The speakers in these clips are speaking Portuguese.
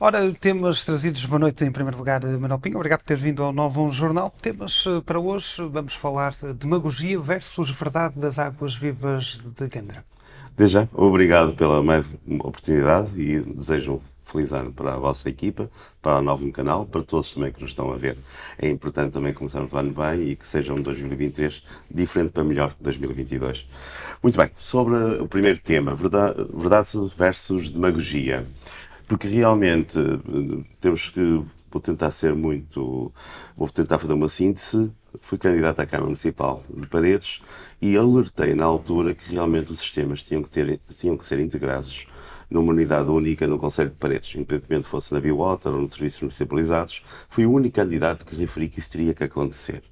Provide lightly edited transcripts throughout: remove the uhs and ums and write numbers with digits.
Ora, temas trazidos, boa noite em primeiro lugar, Manuel Pinho. Obrigado por ter vindo ao Novo Jornal. Temas para hoje, vamos falar de demagogia versus verdade das águas vivas de Gandra. Desde já, obrigado pela mais uma oportunidade e desejo um feliz ano para a vossa equipa, para o novo canal, para todos também que nos estão a ver. É importante também começarmos o ano bem e que seja um 2023 diferente para melhor de 2022. Muito bem, sobre o primeiro tema, verdade versus demagogia. Porque realmente temos que. Vou tentar fazer uma síntese. Fui candidato à Câmara Municipal de Paredes e alertei na altura que realmente os sistemas tinham que ser integrados numa unidade única no Conselho de Paredes, independentemente fosse na Biowater ou nos serviços municipalizados. Fui o único candidato que referi que isso teria que acontecer.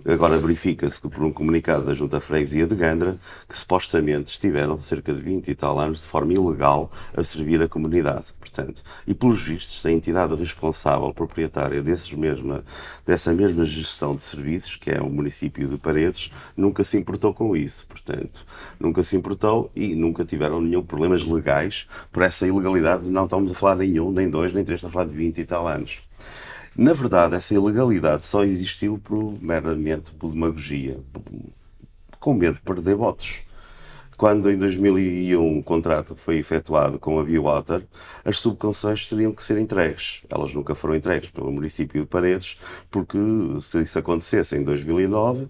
Agora verifica-se que por um comunicado da Junta de Freguesia de Gandra, que supostamente estiveram cerca de 20 e tal anos de forma ilegal a servir a comunidade. Portanto, e pelos vistos, a entidade responsável, proprietária dessa mesma gestão de serviços, que é o município de Paredes, nunca se importou com isso. Portanto, nunca se importou e nunca tiveram nenhum problemas legais por essa ilegalidade. Não estamos a falar nenhum, nem dois, nem três, estamos a falar de 20 e tal anos. Na verdade, essa ilegalidade só existiu meramente por demagogia, com medo de perder votos. Quando em 2001 o contrato foi efetuado com a Biowater, as subconcessões teriam que ser entregues. Elas nunca foram entregues pelo município de Paredes, porque se isso acontecesse em 2009,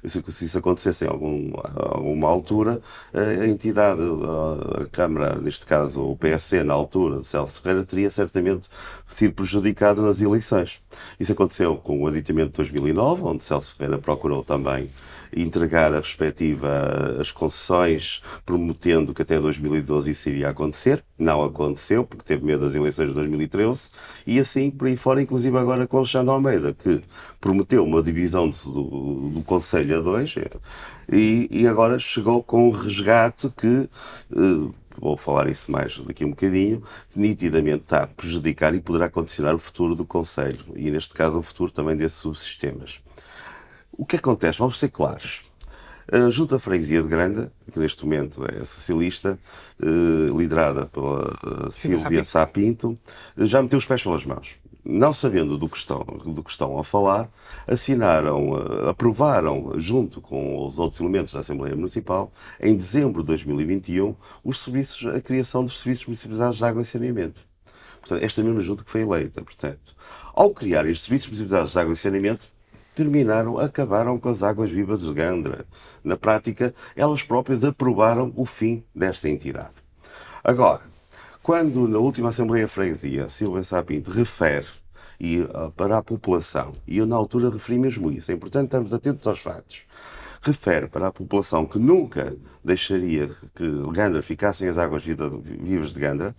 se isso acontecesse em alguma altura, a entidade, a Câmara, neste caso o PSC, na altura de Celso Ferreira, teria certamente sido prejudicado nas eleições. Isso aconteceu com o aditamento de 2009, onde Celso Ferreira procurou também entregar as concessões, prometendo que até 2012 isso iria acontecer. Não aconteceu, porque teve medo das eleições de 2013, e assim por aí fora, inclusive agora com Alexandre Almeida, que prometeu uma divisão do Conselho a dois, e agora chegou com um resgate que vou falar isso mais daqui a um bocadinho, nitidamente está a prejudicar e poderá condicionar o futuro do Conselho, e neste caso o futuro também desses subsistemas. O que acontece? Vamos ser claros. A Junta Freguesia de Granda, que neste momento é socialista, liderada pela Silvia Sá Pinto, já meteu os pés pelas mãos. Não sabendo do que estão a falar, aprovaram, junto com os outros elementos da Assembleia Municipal, em dezembro de 2021, a criação dos serviços municipalizados de água e saneamento. Portanto, esta mesma junta que foi eleita. Portanto, ao criar estes serviços municipalizados de água e saneamento, acabaram com as águas vivas de Gandra. Na prática, elas próprias aprovaram o fim desta entidade. Agora, quando na última Assembleia Freguesia, Silvia Sá Pinto refere para a população, e eu na altura referi mesmo isso, é importante estarmos atentos aos fatos, refere para a população que nunca deixaria que Gandra ficassem as águas vivas de Gandra,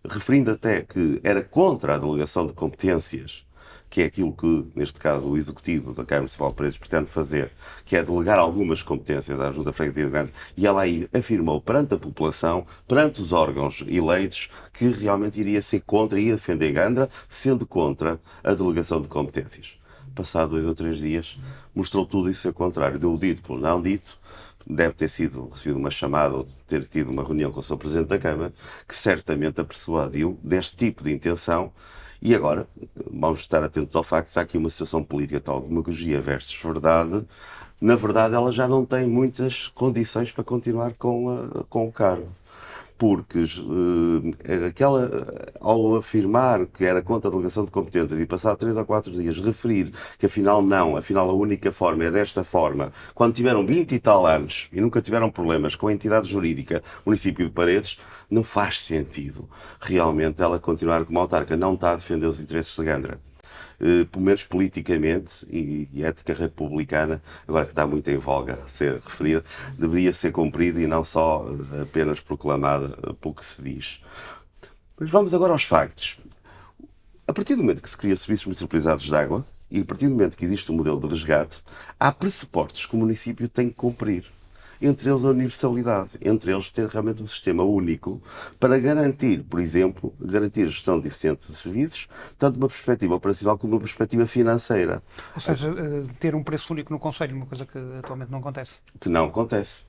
referindo até que era contra a delegação de competências, que é aquilo que, neste caso, o Executivo da Câmara Municipal de Paredes pretende fazer, que é delegar algumas competências à Junta de Freguesia de Grande, e ela aí afirmou perante a população, perante os órgãos eleitos, que realmente iria ser contra e ia defender Gandra, sendo contra a delegação de competências. Passado 2 ou 3 dias, mostrou tudo isso ao contrário. Deu o dito pelo não dito, deve ter recebido uma chamada ou ter tido uma reunião com o seu Presidente da Câmara, que certamente a persuadiu deste tipo de intenção. E agora, vamos estar atentos ao facto que há aqui uma situação política tal, demagogia versus verdade. Na verdade, ela já não tem muitas condições para continuar com o cargo. Porque ao afirmar que era contra a delegação de competências e passar 3 ou 4 dias referir que afinal não, afinal a única forma é desta forma, quando tiveram 20 e tal anos e nunca tiveram problemas com a entidade jurídica, município de Paredes, não faz sentido realmente ela continuar como autarca. Não está a defender os interesses de Gandra. Pelo menos politicamente, e a ética republicana, agora que está muito em voga a ser referida, deveria ser cumprida e não só apenas proclamada pelo que se diz. Mas vamos agora aos factos. A partir do momento que se cria serviços municipalizados de água, e a partir do momento que existe um modelo de resgate, há pressupostos que o município tem que cumprir. Entre eles a universalidade, entre eles ter realmente um sistema único para garantir, por exemplo, garantir a gestão eficiente de serviços, tanto de uma perspectiva operacional como de uma perspectiva financeira. Ou seja, ter um preço único no Conselho, uma coisa que atualmente não acontece. Que não acontece.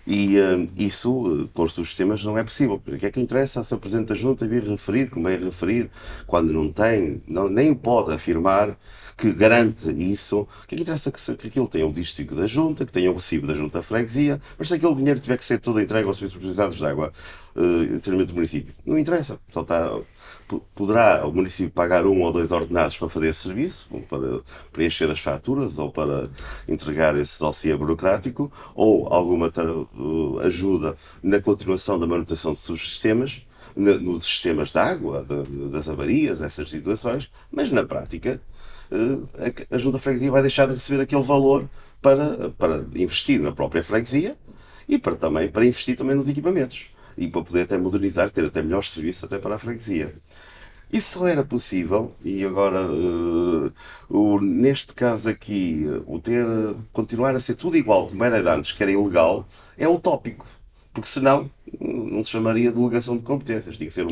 Isso, com os subsistemas, não é possível. O que é que interessa se o Presidente da Junta vir referir, como é referir, quando não tem, nem o pode afirmar que garante isso? O que é que interessa que aquilo tenha o dístico da Junta, que tenha o recibo da Junta de Freguesia, mas se aquele dinheiro tiver que ser todo entregue aos serviços precisados de água, inteiramente do município? Não interessa. Só está. Poderá o município pagar 1 ou 2 ordenados para fazer esse serviço, ou para preencher as faturas, ou para entregar esse dossiê burocrático, ou alguma ajuda na continuação da manutenção de subsistemas, nos sistemas de água, das avarias, essas situações, mas na prática a Junta de Freguesia vai deixar de receber aquele valor para investir na própria freguesia e para investir também nos equipamentos e para poder até modernizar, ter até melhores serviços até para a freguesia. Isso só era possível e agora, neste caso aqui, continuar a ser tudo igual como era antes, que era ilegal, é utópico. Porque senão não se chamaria delegação de competências. Tinha que ser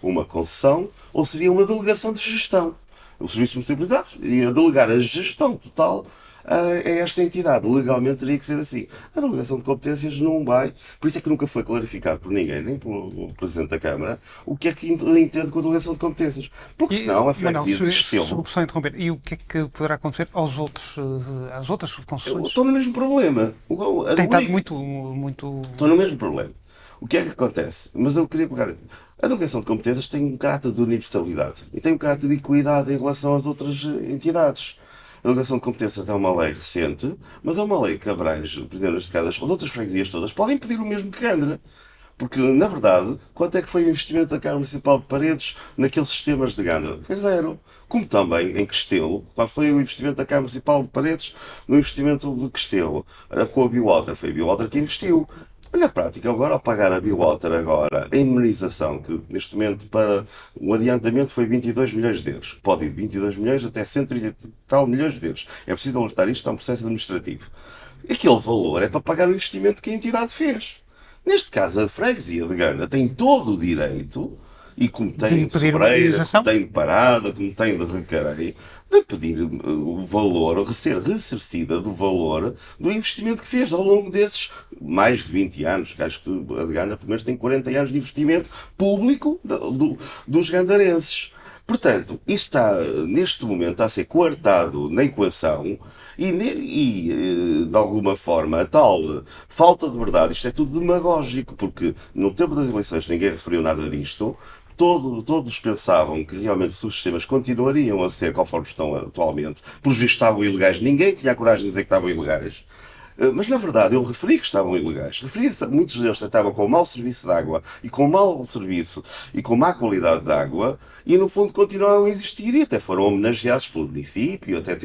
uma concessão ou seria uma delegação de gestão. O Serviço Municipalizado iria delegar a gestão total a esta entidade. Legalmente teria que ser assim. A delegação de competências não vai. Por isso é que nunca foi clarificado por ninguém, nem pelo Presidente da Câmara, o que é que ele entende com a delegação de competências. Porque senão a freguesia de Castelo. Só interromper. E o que é que poderá acontecer às outras subconcessões? Estou no mesmo problema. Tem estado muito. Estou no mesmo problema. O que é que acontece? Mas eu queria pegar. A delegação de competências tem um caráter de universalidade e tem um caráter de equidade em relação às outras entidades. A delegação de competências é uma lei recente, mas é uma lei que abrange, por exemplo, neste caso, as outras freguesias todas podem pedir o mesmo que Gandra. Porque, na verdade, quanto é que foi o investimento da Câmara Municipal de Paredes naqueles sistemas de Gandra? Foi zero. Como também em Castelo, qual foi o investimento da Câmara Municipal de Paredes no investimento de Castelo? Com a Biowater, foi a Biowater que investiu. Na prática, agora, ao pagar a Biowater agora, a indemnização, que neste momento para o adiantamento foi 22 milhões de euros. Pode ir de 22 milhões até 130 e tal milhões de euros. É preciso alertar isto, é um processo administrativo. Aquele valor é para pagar o investimento que a entidade fez. Neste caso, a freguesia de Ganda tem todo o direito, e como tem de sobreira, como tem de parada, como tem de recareio, de pedir o valor, ou ser ressarcida do valor do investimento que fez ao longo desses mais de 20 anos, que acho que a de Ganda, pelo menos, tem 40 anos de investimento público dos gandarenses. Portanto, isto está, neste momento, a ser coartado na equação e, de alguma forma, a tal falta de verdade, isto é tudo demagógico, porque no tempo das eleições ninguém referiu nada disto, todos pensavam que realmente os subsistemas continuariam a ser conforme estão atualmente, pelos vistos estavam ilegais, ninguém tinha a coragem de dizer que estavam ilegais. Mas, na verdade, eu referi que estavam ilegais. Muitos deles estavam com mau serviço de água e com mau serviço e com má qualidade de água e, no fundo, continuaram a existir e até foram homenageados pelo município, até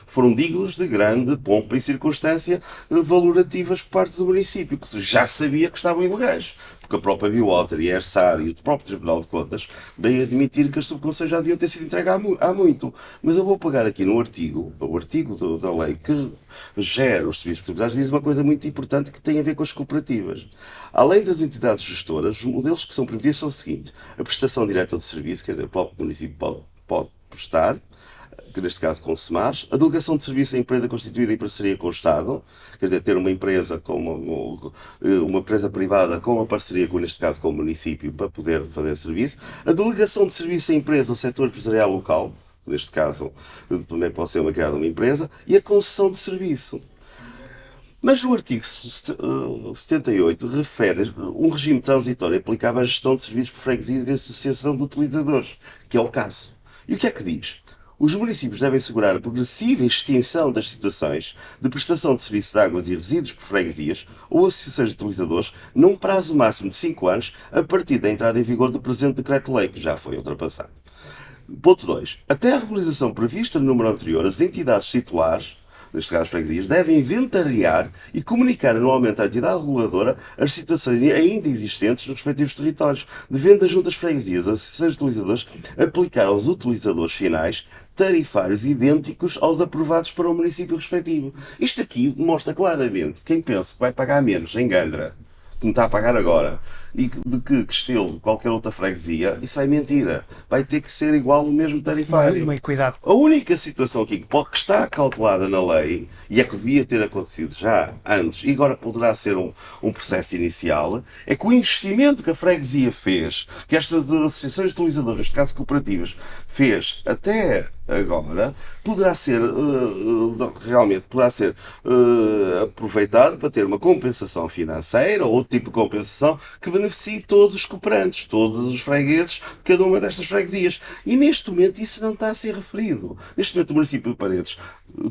foram dignos de grande pompa e circunstância valorativas por parte do município, que já sabia que estavam ilegais. Porque a própria Biowater e a ERSAR e o próprio Tribunal de Contas veio admitir que as subconcessões já deviam ter sido entregues há muito. Mas eu vou pegar aqui no artigo, o artigo da lei que gera os serviços privados, diz uma coisa muito importante que tem a ver com as cooperativas. Além das entidades gestoras, os modelos que são permitidos são o seguinte: a prestação direta de serviço, quer dizer, o próprio município pode prestar, que neste caso com o SEMAS, a delegação de serviço à empresa constituída em parceria com o Estado, quer dizer, ter uma empresa uma empresa privada com uma parceria, neste caso com o município, para poder fazer serviço, a delegação de serviço à empresa ao setor empresarial local, neste caso também pode ser criada uma empresa, e a concessão de serviço. Mas o artigo 78 refere um regime transitório aplicável à gestão de serviços por freguesias e associação de utilizadores, que é o caso. E o que é que diz? Os municípios devem assegurar a progressiva extinção das situações de prestação de serviços de águas e resíduos por freguesias ou associações de utilizadores num prazo máximo de 5 anos a partir da entrada em vigor do presente decreto-lei, que já foi ultrapassado. Ponto 2. Até a regularização prevista no número anterior, as entidades titulares, neste caso as freguesias, devem inventariar e comunicar anualmente à entidade reguladora as situações ainda existentes nos respectivos territórios, devendo as juntas freguesias, as associações de utilizadores, aplicar aos utilizadores finais tarifários idênticos aos aprovados para o município respectivo. Isto aqui mostra claramente quem pensa que vai pagar menos em Gandra, me está a pagar agora, e de que estilo qualquer outra freguesia, isso é mentira. Vai ter que ser igual o mesmo tarifário. Uma equidade. A única situação aqui que está cautelada na lei, e é que devia ter acontecido já antes, e agora poderá ser um processo inicial, é que o investimento que a freguesia fez, que estas associações de utilizadoras, neste caso cooperativas, fez até agora, poderá ser realmente aproveitado para ter uma compensação financeira ou outro tipo de compensação que beneficie todos os cooperantes, todos os fregueses de cada uma destas freguesias. E neste momento isso não está a ser referido. Neste momento o município de Paredes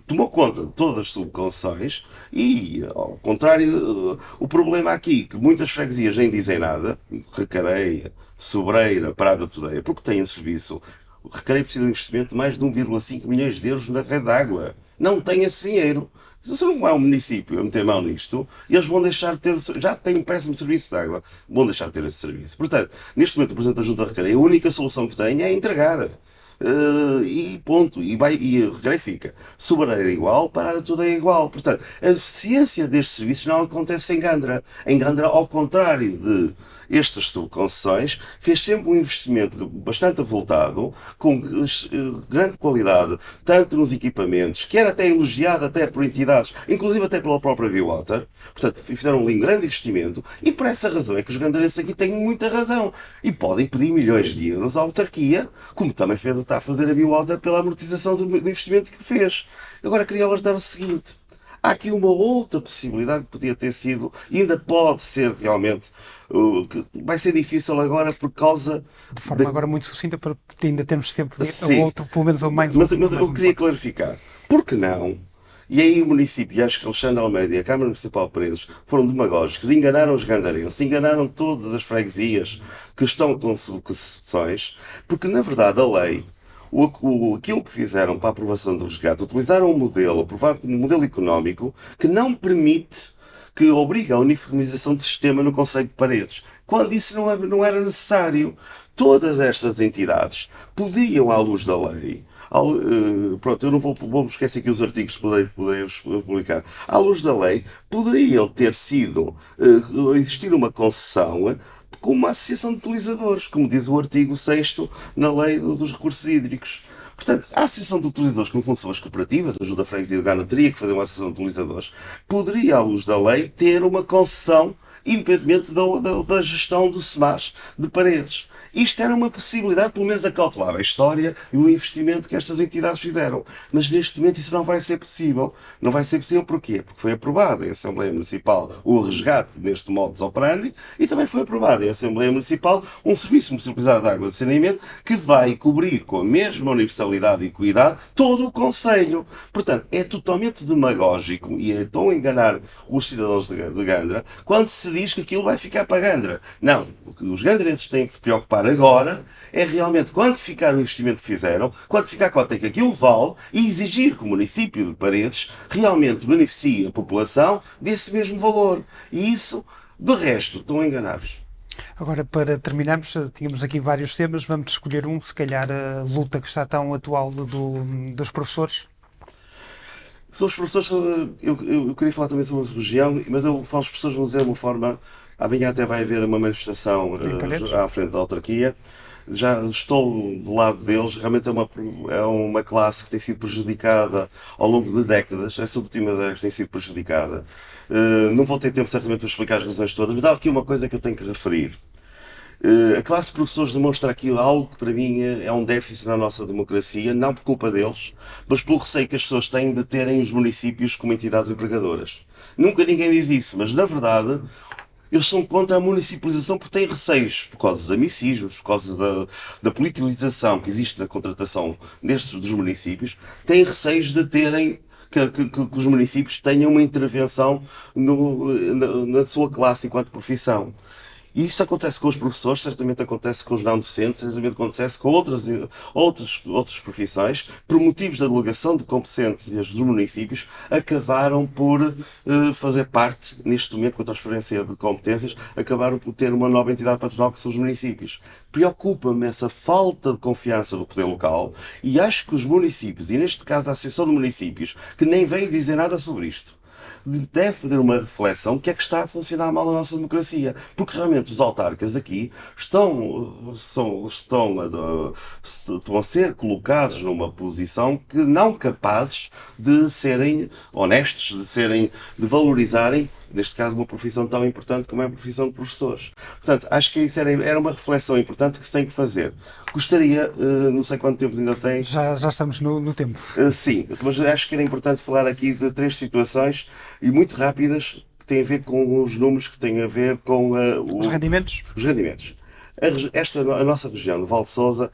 tomou conta de todas as subconcessões e, ao contrário, o problema aqui, que muitas freguesias nem dizem nada, Recareia, Sobreira, Parada Todeia, porque têm um serviço. O Recareio precisa de investimento de mais de 1,5 milhões de euros na rede de água. Não tem esse dinheiro. Se não é um município a meter mão nisto, eles vão deixar de ter. Já têm um péssimo serviço de água, vão deixar de ter esse serviço. Portanto, neste momento, o Presidente da Junta de Recareio, a única solução que tem é entregar. E ponto. E o Recareio fica. Sobreira igual, Parada toda é igual. Portanto, a deficiência destes serviços não acontece em Gandra. Em Gandra, ao contrário de estas subconcessões, fez sempre um investimento bastante avultado, com grande qualidade, tanto nos equipamentos, que era até elogiado até por entidades, inclusive até pela própria Viwater. Portanto, fizeram ali um grande investimento, e por essa razão é que os gandarenses aqui têm muita razão. E podem pedir milhões de euros à autarquia, como também está a fazer a Viwater pela amortização do investimento que fez. Agora queria alertar o seguinte. Há aqui uma outra possibilidade que podia ter sido, e ainda pode ser realmente, que vai ser difícil agora por causa... De forma agora muito sucinta, para ainda termos tempo de Sim, outro, pelo menos ou mais... Mas eu queria clarificar. Por que não? E aí o município, e acho que Alexandre Almeida e a Câmara Municipal de Paredes foram demagógicos, enganaram os gandarenses, enganaram todas as freguesias que estão com concessões, porque na verdade a lei... aquilo que fizeram para a aprovação do resgate, utilizaram um modelo aprovado como um modelo económico que não permite, que obriga a uniformização do sistema no Concelho de Paredes, quando isso não era necessário. Todas estas entidades podiam, à luz da lei, pronto, eu não vou esquecer aqui os artigos que poder publicar, à luz da lei, poderiam ter sido, existir uma concessão com uma associação de utilizadores, como diz o artigo 6º na lei dos recursos hídricos. Portanto, a associação de utilizadores, como função as cooperativas, a Ajuda Freguesia de Gana teria que fazer uma associação de utilizadores, poderia, à luz da lei, ter uma concessão independentemente da gestão do SEMAS de Paredes. Isto era uma possibilidade, pelo menos acautelava a história e o investimento que estas entidades fizeram. Mas neste momento isso não vai ser possível. Não vai ser possível porquê? Porque foi aprovado em Assembleia Municipal o resgate neste modus operandi e também foi aprovado em Assembleia Municipal um serviço municipalizado de água de saneamento que vai cobrir com a mesma universalidade e equidade todo o Concelho. Portanto, é totalmente demagógico e é tão enganar os cidadãos de Gandra quando se diz que aquilo vai ficar para Gandra. Não. O que os gandrenses têm que se preocupar agora é realmente quantificar o investimento que fizeram, quantificar quanto é que aquilo vale e exigir que o município de Paredes realmente beneficie a população desse mesmo valor. E isso, de resto, estão enganados. Agora, para terminarmos, tínhamos aqui vários temas, vamos escolher um, se calhar a luta que está tão atual dos professores. Sobre os professores, eu queria falar também sobre a religião, mas eu falo os professores, vão dizer de uma forma. Amanhã até vai haver uma manifestação à frente da autarquia. Já estou do lado deles. Realmente é uma classe que tem sido prejudicada ao longo de décadas. Esta última década tem sido prejudicada. Não vou ter tempo, certamente, para explicar as razões todas, mas há aqui uma coisa que eu tenho que referir. A classe de professores demonstra aqui algo que para mim é um déficit na nossa democracia, não por culpa deles, mas pelo receio que as pessoas têm de terem os municípios como entidades empregadoras. Nunca ninguém diz isso, mas na verdade eles são contra a municipalização porque têm receios, por causa dos amicismos, por causa da politização que existe na contratação dos municípios, têm receios de terem que os municípios tenham uma intervenção na sua classe enquanto profissão. E isso acontece com os professores, certamente acontece com os não docentes, certamente acontece com outras profissões, por motivos da delegação de competências dos municípios, acabaram por fazer parte, neste momento, com a transferência de competências, acabaram por ter uma nova entidade patronal que são os municípios. Preocupa-me essa falta de confiança do poder local e acho que os municípios, e neste caso a Associação de Municípios, que nem veio dizer nada sobre isto, deve fazer uma reflexão o que é que está a funcionar mal na nossa democracia. Porque realmente os autarcas aqui estão a ser colocados numa posição que não capazes de serem honestos, de valorizarem, neste caso, uma profissão tão importante como é a profissão de professores. Portanto, acho que isso era uma reflexão importante que se tem que fazer. Gostaria, não sei quanto tempo ainda tem. Já estamos no tempo. Sim, mas acho que era importante falar aqui de 3 situações e muito rápidas que têm a ver com os números, que têm a ver com Os rendimentos? os rendimentos. A nossa região de Val de Sousa,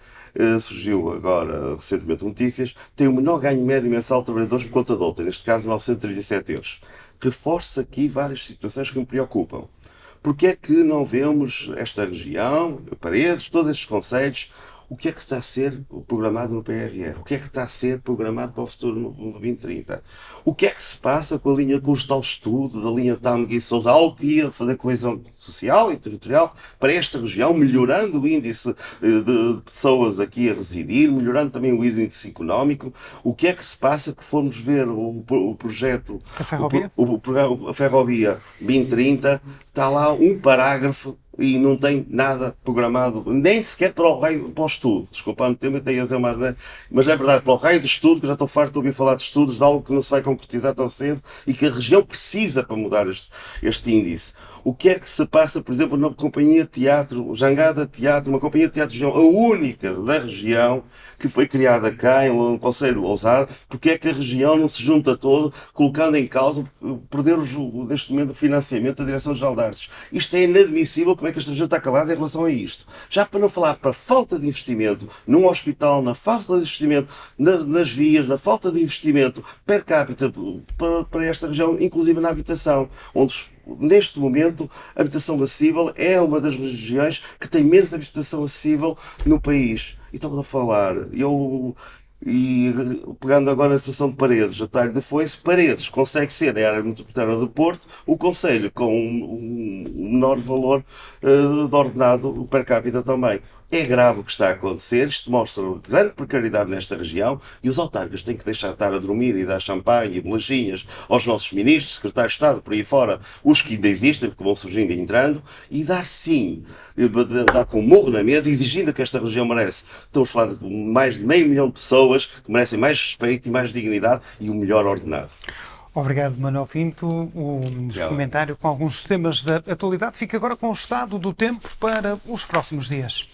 surgiu agora recentemente notícias, tem o menor ganho médio mensal de trabalhadores por conta de outra, neste caso 937 euros. Reforço aqui várias situações que me preocupam. Porque é que não vemos esta região, Paredes, todos estes concelhos, o que é que está a ser programado no PRR? O que é que está a ser programado para o futuro no 2030? O que é que se passa com o tal estudo da linha Tâmega e Sousa, algo que ia fazer coesão social e territorial para esta região, melhorando o índice de pessoas aqui a residir, melhorando também o índice económico? O que é que se passa que formos ver o projeto, A ferrovia? a Ferrovia 2030, está lá um parágrafo e não tem nada programado, nem sequer para o estudo. Desculpa-me, tenho a dizer mais, né? Mas é verdade, para o raio de estudo, que já estou farto de ouvir falar de estudos, de algo que não se vai concretizar tão cedo e que a região precisa para mudar este índice. O que é que se passa, por exemplo, na companhia de teatro, Jangada Teatro, uma companhia de teatro de região, a única da região, que foi criada cá, no Conselho de Lousada? Porque é que a região não se junta todo, colocando em causa, perder neste momento o financiamento da Direção-Geral de Artes? Isto é inadmissível, como é que esta região está calada em relação a isto? Já para não falar para a falta de investimento num hospital, na falta de investimento nas vias, na falta de investimento per capita para esta região, inclusive na habitação, onde neste momento a habitação acessível é uma das regiões que tem menos habitação acessível no país. E estamos a falar, e pegando agora a situação de Paredes, a talho de foice, Paredes consegue ser, a área metropolitana do Porto, o concelho com um menor valor de ordenado per capita também. É grave o que está a acontecer, isto mostra grande precariedade nesta região e os autarcas têm que deixar de estar a dormir e dar champanhe e bolachinhas aos nossos ministros, secretários de Estado, por aí fora, os que ainda existem, porque vão surgindo e entrando, e dar sim, dar com o morro na mesa, exigindo que esta região merece. Estamos a falar de mais de 500 mil pessoas que merecem mais respeito e mais dignidade e o melhor ordenado. Obrigado, Manuel Pinto. Um comentário com alguns temas da atualidade. Fica agora com o estado do tempo para os próximos dias.